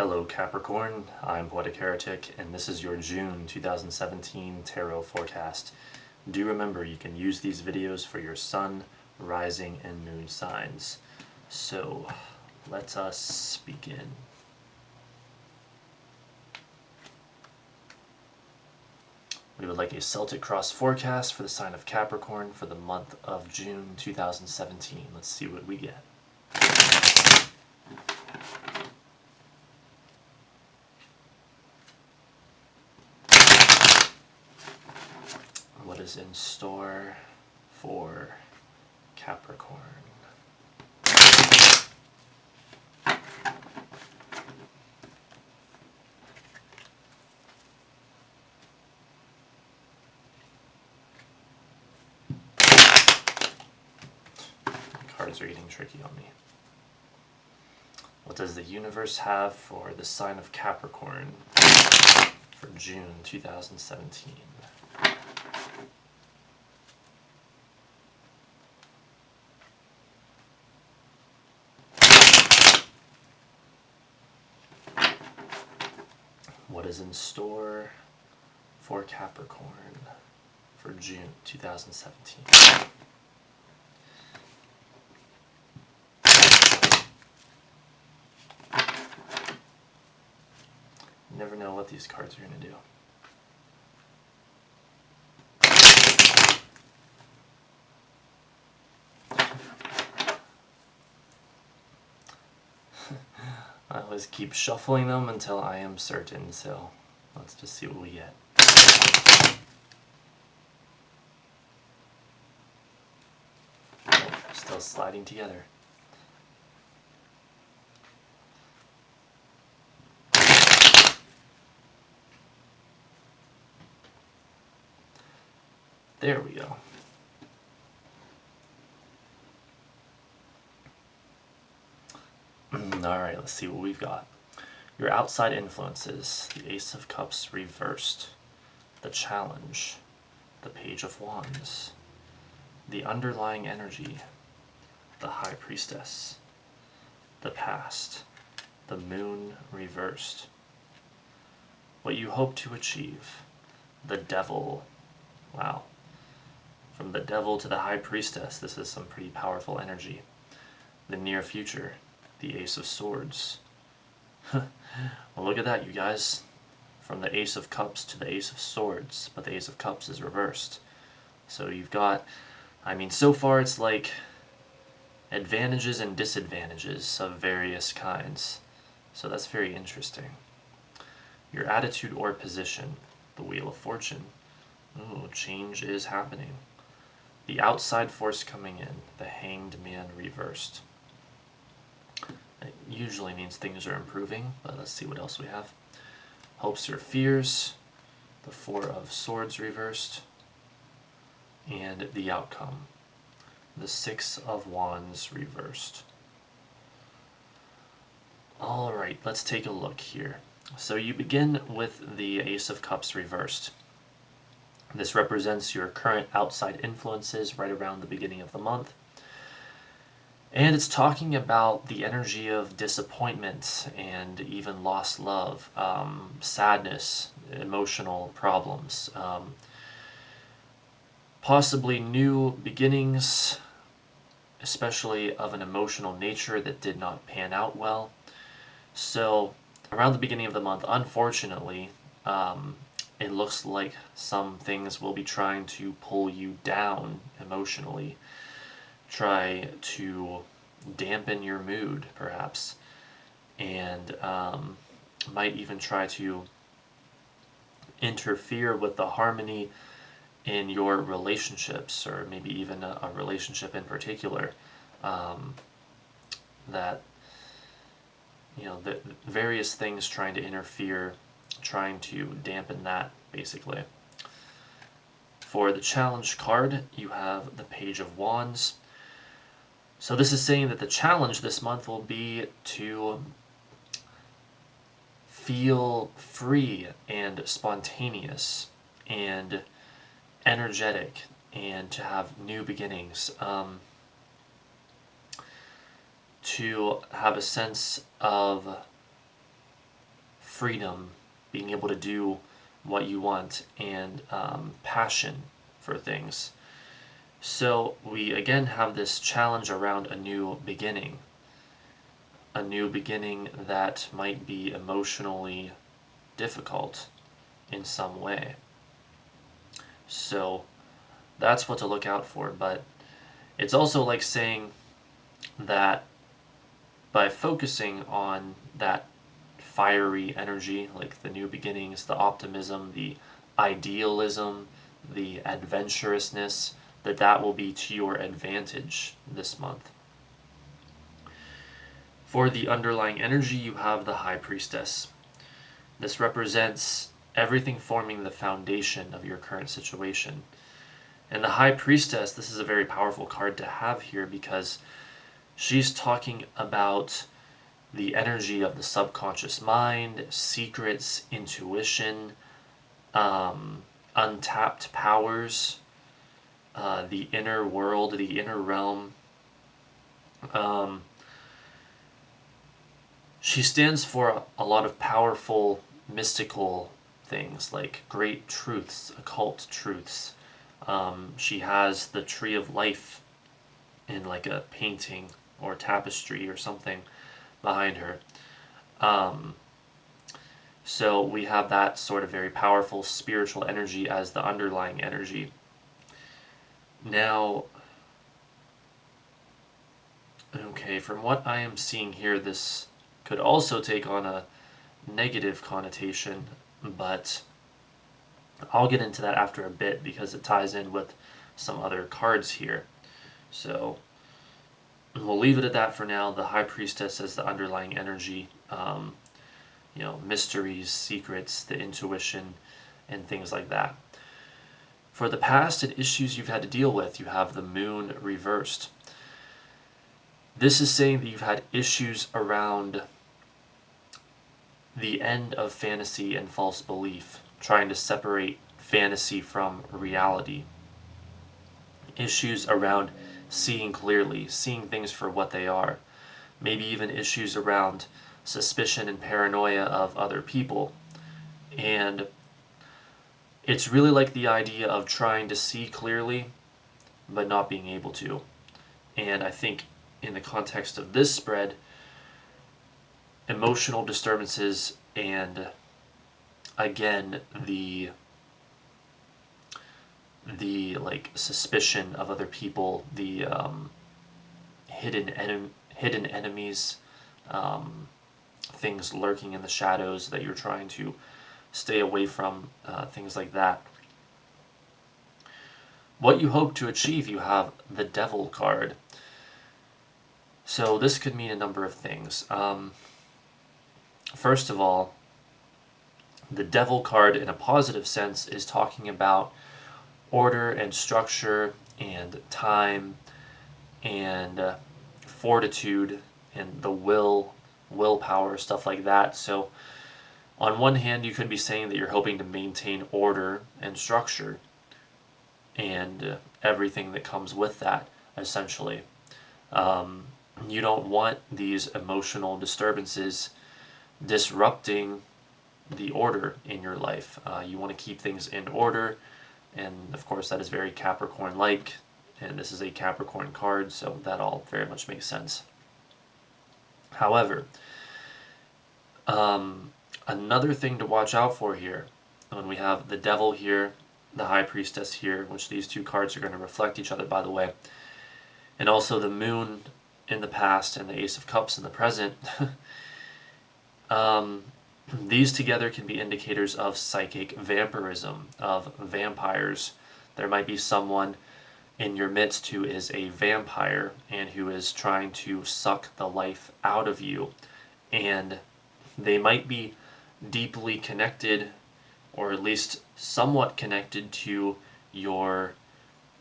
Hello Capricorn, I'm Poetic Heretic, and this is your June 2017 Tarot Forecast. Do remember you can use these videos for your sun, rising, and moon signs. So, let us begin. We would like a Celtic cross forecast for the sign of Capricorn for the month of June 2017. Let's see what we get. What is in store for Capricorn? Cards are getting tricky on me. What does the universe have for the sign of Capricorn for June 2017? What is in store for Capricorn for June 2017? You never know what these cards are going to do. I always keep shuffling them until I am certain, so let's just see what we get. Oh, still sliding together. There we go. Alright, let's see what we've got. Your outside influences, the Ace of Cups reversed, the Challenge, the Page of Wands, the underlying energy, the High Priestess, the Past, the Moon reversed, what you hope to achieve, the Devil. Wow. From the Devil to the High Priestess, this is some pretty powerful energy. The near future, the Ace of Swords. Well, look at that, you guys. From the Ace of Cups to the Ace of Swords, but the Ace of Cups is reversed. So you've got, so far it's like advantages and disadvantages of various kinds. So that's very interesting. Your attitude or position, the Wheel of Fortune. Ooh, change is happening. The outside force coming in, the Hanged Man reversed. It usually means things are improving, but let's see what else we have. Hopes or fears, the Four of Swords reversed, and the outcome, the Six of Wands reversed. Alright, let's take a look here. So you begin with the Ace of Cups reversed. This represents your current outside influences right around the beginning of the month. And it's talking about the energy of disappointment and even lost love, sadness, emotional problems, possibly new beginnings, especially of an emotional nature that did not pan out well. So around the beginning of the month, unfortunately, it looks like some things will be trying to pull you down emotionally, try to dampen your mood, perhaps, and might even try to interfere with the harmony in your relationships, or maybe even a relationship in particular, that, the various things trying to interfere, trying to dampen that, basically. For the Challenge card, you have the Page of Wands. So this is saying that the challenge this month will be to feel free and spontaneous and energetic and to have new beginnings. To have a sense of freedom, being able to do what you want, and passion for things. So we again have this challenge around a new beginning. A new beginning that might be emotionally difficult in some way. So that's what to look out for. But it's also like saying that by focusing on that fiery energy, like the new beginnings, the optimism, the idealism, the adventurousness, that will be to your advantage this month. For the underlying energy, you have the High Priestess. This represents everything forming the foundation of your current situation. And the High Priestess, this is a very powerful card to have here because she's talking about the energy of the subconscious mind, secrets, intuition, untapped powers, the inner world, the inner realm. She stands for a lot of powerful, mystical things like great truths, occult truths. She has the Tree of Life in like a painting or tapestry or something behind her. So we have that sort of very powerful spiritual energy as the underlying energy. Now, okay, from what I am seeing here, this could also take on a negative connotation, but I'll get into that after a bit because it ties in with some other cards here. So we'll leave it at that for now. The High Priestess as the underlying energy, mysteries, secrets, the intuition, and things like that. For the past and issues you've had to deal with, you have the Moon reversed. This is saying that you've had issues around the end of fantasy and false belief, trying to separate fantasy from reality. Issues around seeing clearly, seeing things for what they are. Maybe even issues around suspicion and paranoia of other people. And it's really like the idea of trying to see clearly, but not being able to. And I think in the context of this spread, emotional disturbances and again the like suspicion of other people, the hidden enemies, things lurking in the shadows that you're trying to stay away from, things like that. What you hope to achieve, you have the Devil card. So this could mean a number of things. First of all, the Devil card in a positive sense is talking about order and structure and time and fortitude and the willpower, stuff like that. So on one hand, you could be saying that you're hoping to maintain order and structure and everything that comes with that, essentially. You don't want these emotional disturbances disrupting the order in your life. You want to keep things in order, and of course that is very Capricorn-like, and this is a Capricorn card, so that all very much makes sense. However, another thing to watch out for here, when we have the Devil here, the High Priestess here, which these two cards are going to reflect each other, by the way, and also the Moon in the past and the Ace of Cups in the present, these together can be indicators of psychic vampirism, of vampires. There might be someone in your midst who is a vampire and who is trying to suck the life out of you. And they might be deeply connected, or at least somewhat connected to your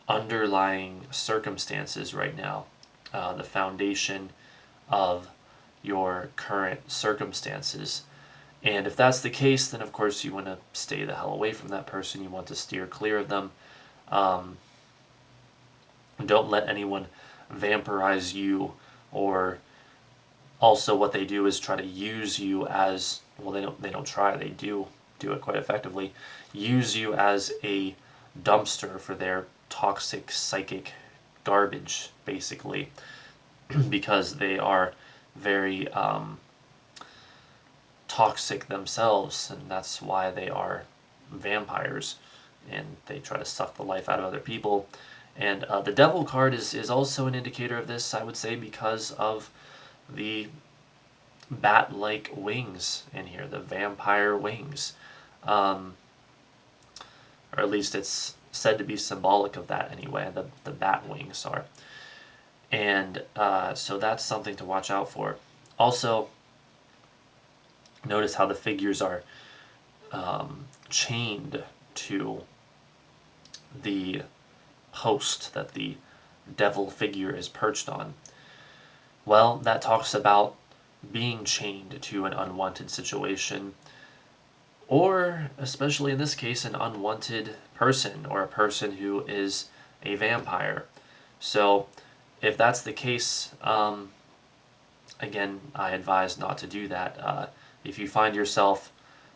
underlying circumstances right now, the foundation of your current circumstances. And if that's the case, then of course you want to stay the hell away from that person. You want to steer clear of them. Don't let anyone vampirize you, or also what they do is try to use you as well, they don't try, they do it quite effectively, use you as a dumpster for their toxic psychic garbage, basically, because they are very toxic themselves, and that's why they are vampires, and they try to suck the life out of other people. And the Devil card is also an indicator of this, I would say, because of the bat-like wings in here, the vampire wings. Or at least it's said to be symbolic of that anyway, the bat wings are. And so that's something to watch out for. Also, notice how the figures are chained to the post that the devil figure is perched on. Well, that talks about being chained to an unwanted situation, or, especially in this case, an unwanted person, or a person who is a vampire. So, if that's the case, again, I advise not to do that. If you find yourself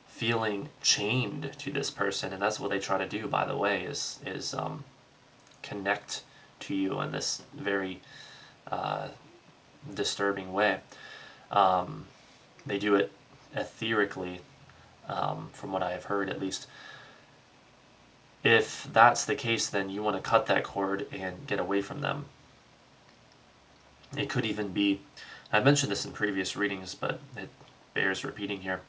feeling chained to this person, and that's what they try to do, by the way, is connect to you in this very disturbing way. They do it etherically, from what I have heard at least. If that's the case, then you want to cut that cord and get away from them. It could even be, I mentioned this in previous readings, but it bears repeating here.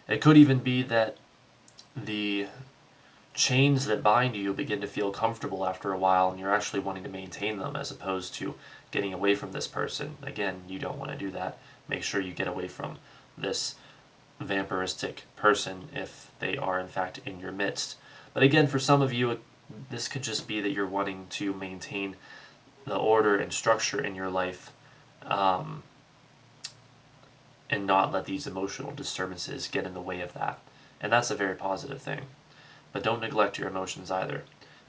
It could even be that the chains that bind you begin to feel comfortable after a while, and you're actually wanting to maintain them as opposed to getting away from this person. Again, you don't want to do that. Make sure you get away from this vampiristic person if they are in fact in your midst. But again, for some of you, this could just be that you're wanting to maintain the order and structure in your life, and not let these emotional disturbances get in the way of that. And that's a very positive thing. But don't neglect your emotions either,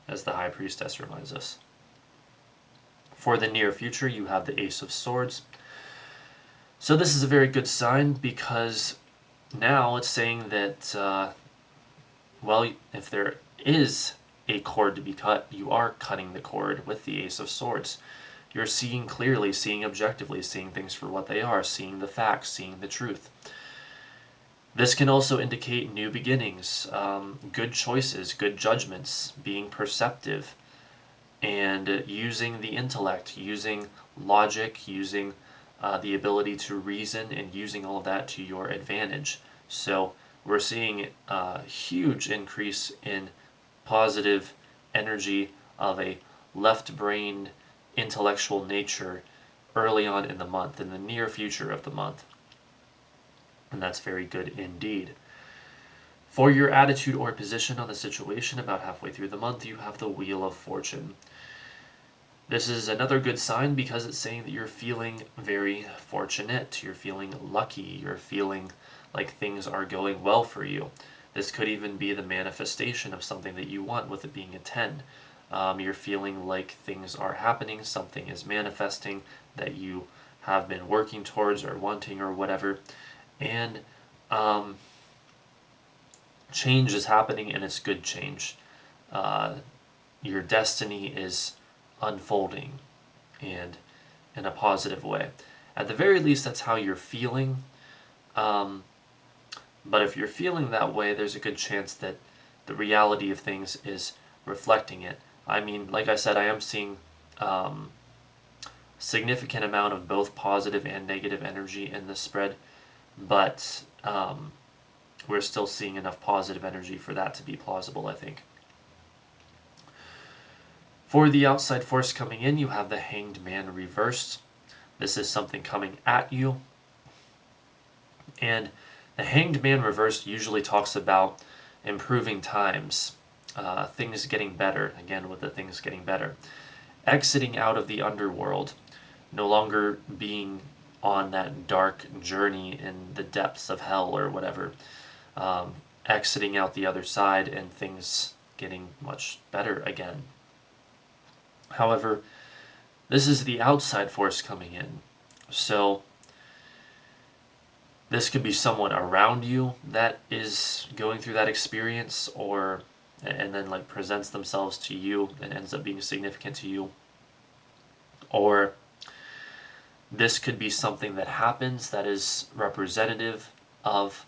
as the High Priestess reminds us. For the near future, you have the Ace of Swords. So this is a very good sign, because now it's saying that, well, if there is a cord to be cut, you are cutting the cord with the Ace of Swords. You're seeing clearly, seeing objectively, seeing things for what they are, seeing the facts, seeing the truth. This can also indicate new beginnings, good choices, good judgments, being perceptive, and using the intellect, using logic, using the ability to reason, and using all of that to your advantage. So we're seeing a huge increase in positive energy of a left-brained, intellectual nature early on in the month, in the near future of the month. And that's very good indeed. For your attitude or position on the situation about halfway through the month, you have the Wheel of Fortune. This is another good sign because it's saying that you're feeling very fortunate, you're feeling lucky, you're feeling like things are going well for you. This could even be the manifestation of something that you want, with it being a 10. You're feeling like things are happening, something is manifesting that you have been working towards or wanting or whatever. And change is happening, and it's good change. Your destiny is unfolding, and in a positive way. At the very least, that's how you're feeling. But if you're feeling that way, there's a good chance that the reality of things is reflecting it. I mean, like I said, I am seeing significant amount of both positive and negative energy in this spread, but we're still seeing enough positive energy for that to be plausible, I think. For the outside force coming in, you have the Hanged Man reversed. This is something coming at you. And the Hanged Man reversed usually talks about improving times, things getting better, again with the things getting better. Exiting out of the underworld, no longer being on that dark journey in the depths of hell or whatever. Exiting out the other side and things getting much better again. However, this is the outside force coming in. So This could be someone around you that is going through that experience, and then like presents themselves to you and ends up being significant to you. Or this could be something that happens that is representative of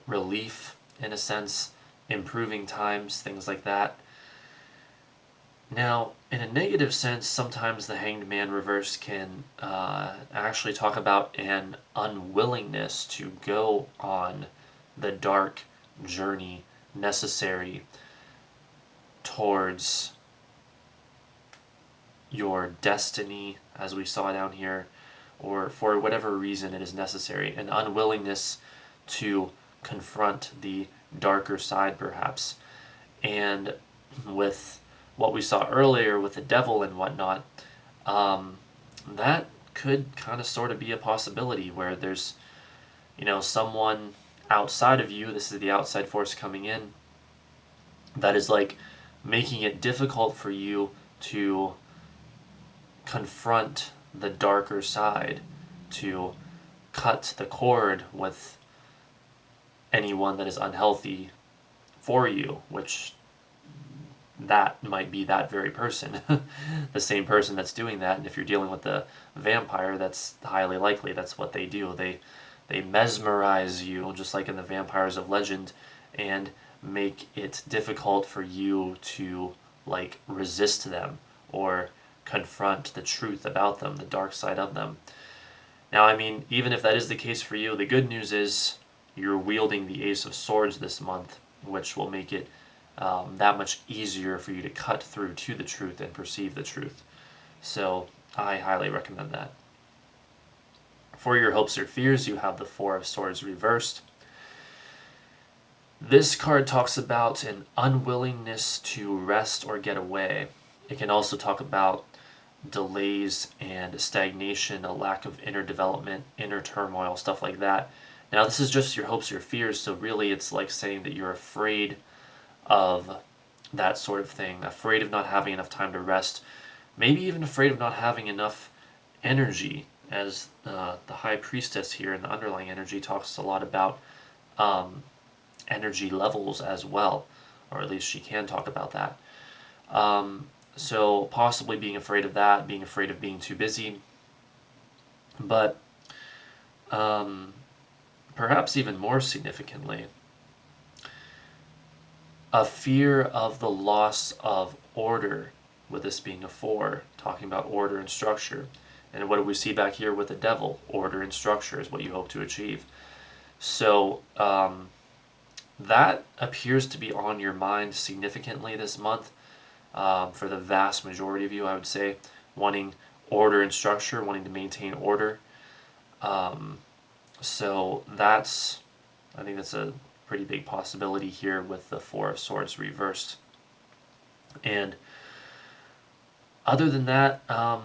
relief, in a sense, improving times, things like that. Now, in a negative sense, sometimes the Hanged Man reverse can actually talk about an unwillingness to go on the dark journey necessary towards your destiny, as we saw down here, or for whatever reason it is necessary. An unwillingness to confront the darker side, perhaps. And with what we saw earlier with the devil and whatnot, that could kind of sort of be a possibility where there's, someone outside of you, this is the outside force coming in, that is like making it difficult for you to confront the darker side, to cut the cord with anyone that is unhealthy for you, which that might be that very person, the same person that's doing that. And if you're dealing with the vampire, that's highly likely that's what they do. They mesmerize you, just like in the vampires of legend, and make it difficult for you to like resist them or confront the truth about them, the dark side of them. Now, I mean, even if that is the case for you, the good news is you're wielding the Ace of Swords this month, which will make it that much easier for you to cut through to the truth and perceive the truth. So I highly recommend that. For your hopes or fears, you have the Four of Swords reversed. This card talks about an unwillingness to rest or get away. It can also talk about delays and stagnation, a lack of inner development, inner turmoil, stuff like that. Now, this is just your hopes or fears, so really it's like saying that you're afraid of that sort of thing, afraid of not having enough time to rest, maybe even afraid of not having enough energy, as the High Priestess here in the underlying energy talks a lot about energy levels as well, or at least she can talk about that. So possibly being afraid of that, being afraid of being too busy, but perhaps even more significantly, a fear of the loss of order, with this being a 4, talking about order and structure. And what do we see back here with the devil? Order and structure is what you hope to achieve. So that appears to be on your mind significantly this month. For the vast majority of you, I would say, wanting order and structure, wanting to maintain order. So I think that's a pretty big possibility here with the Four of Swords reversed. And other than that, the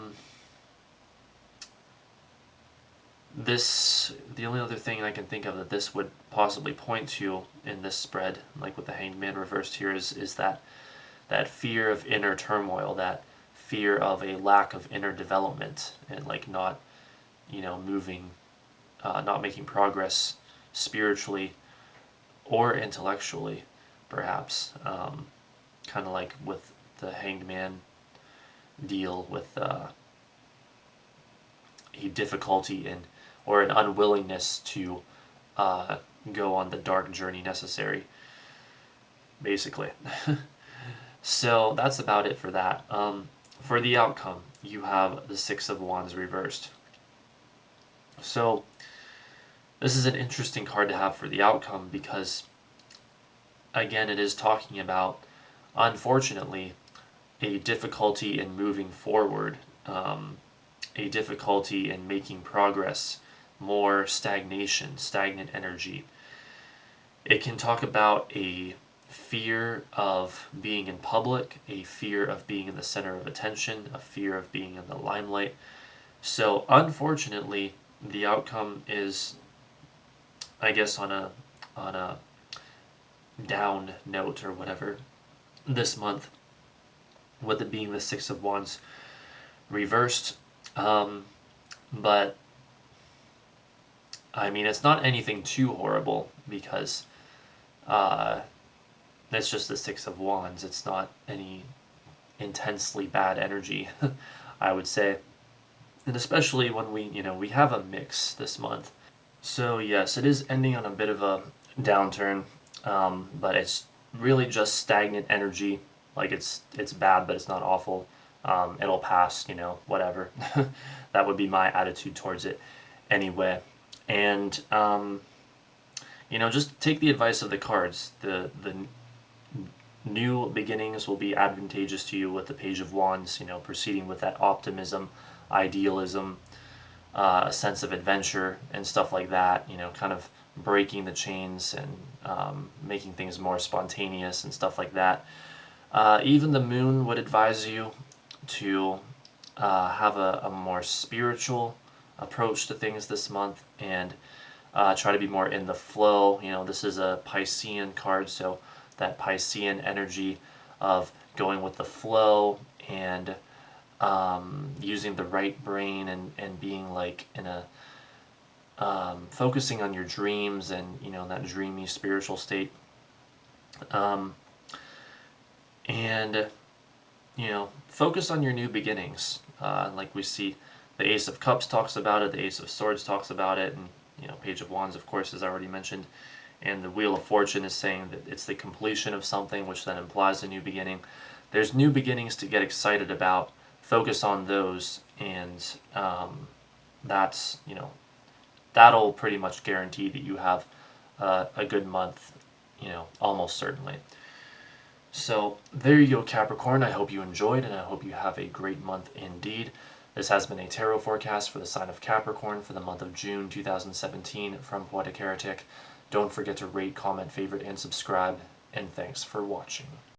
only other thing I can think of that this would possibly point to in this spread, like with the Hanged Man reversed here, is that fear of inner turmoil, that fear of a lack of inner development, and like not, moving, not making progress spiritually or intellectually, perhaps. Kind of like with the Hanged Man deal, with a difficulty in, or an unwillingness to go on the dark journey necessary, basically. So that's about it for that. For the outcome, you have the Six of Wands reversed. So this is an interesting card to have for the outcome because, again, it is talking about, unfortunately, a difficulty in moving forward, a difficulty in making progress, more stagnation, stagnant energy. It can talk about a fear of being in public, a fear of being in the center of attention, a fear of being in the limelight. So unfortunately, the outcome is, I guess, on a down note or whatever this month, with it being the Six of Wands reversed. But I mean, it's not anything too horrible because uh, it's just the Six of Wands. It's not any intensely bad energy, I would say. And especially when we have a mix this month. So yes, it is ending on a bit of a downturn, but it's really just stagnant energy. Like it's bad, but it's not awful. It'll pass, whatever. That would be my attitude towards it anyway. And just take the advice of the cards. The new beginnings will be advantageous to you with the Page of Wands, proceeding with that optimism, idealism, a sense of adventure and stuff like that, kind of breaking the chains and making things more spontaneous and stuff like that. Even the moon would advise you to have a more spiritual approach to things this month and try to be more in the flow. This is a Piscean card, so that Piscean energy of going with the flow and using the right brain and being like in a focusing on your dreams and that dreamy spiritual state, and focus on your new beginnings, like we see the Ace of Cups talks about it, the Ace of Swords talks about it, and Page of Wands, of course, as I already mentioned, and the Wheel of Fortune is saying that it's the completion of something, which then implies a new beginning. There's new beginnings to get excited about. Focus on those, and that's that'll pretty much guarantee that you have a good month, almost certainly. So there you go, Capricorn. I hope you enjoyed, and I hope you have a great month indeed. This has been a tarot forecast for the sign of Capricorn for the month of June 2017 from Poetic Heretic. Don't forget to rate, comment, favorite, and subscribe, and thanks for watching.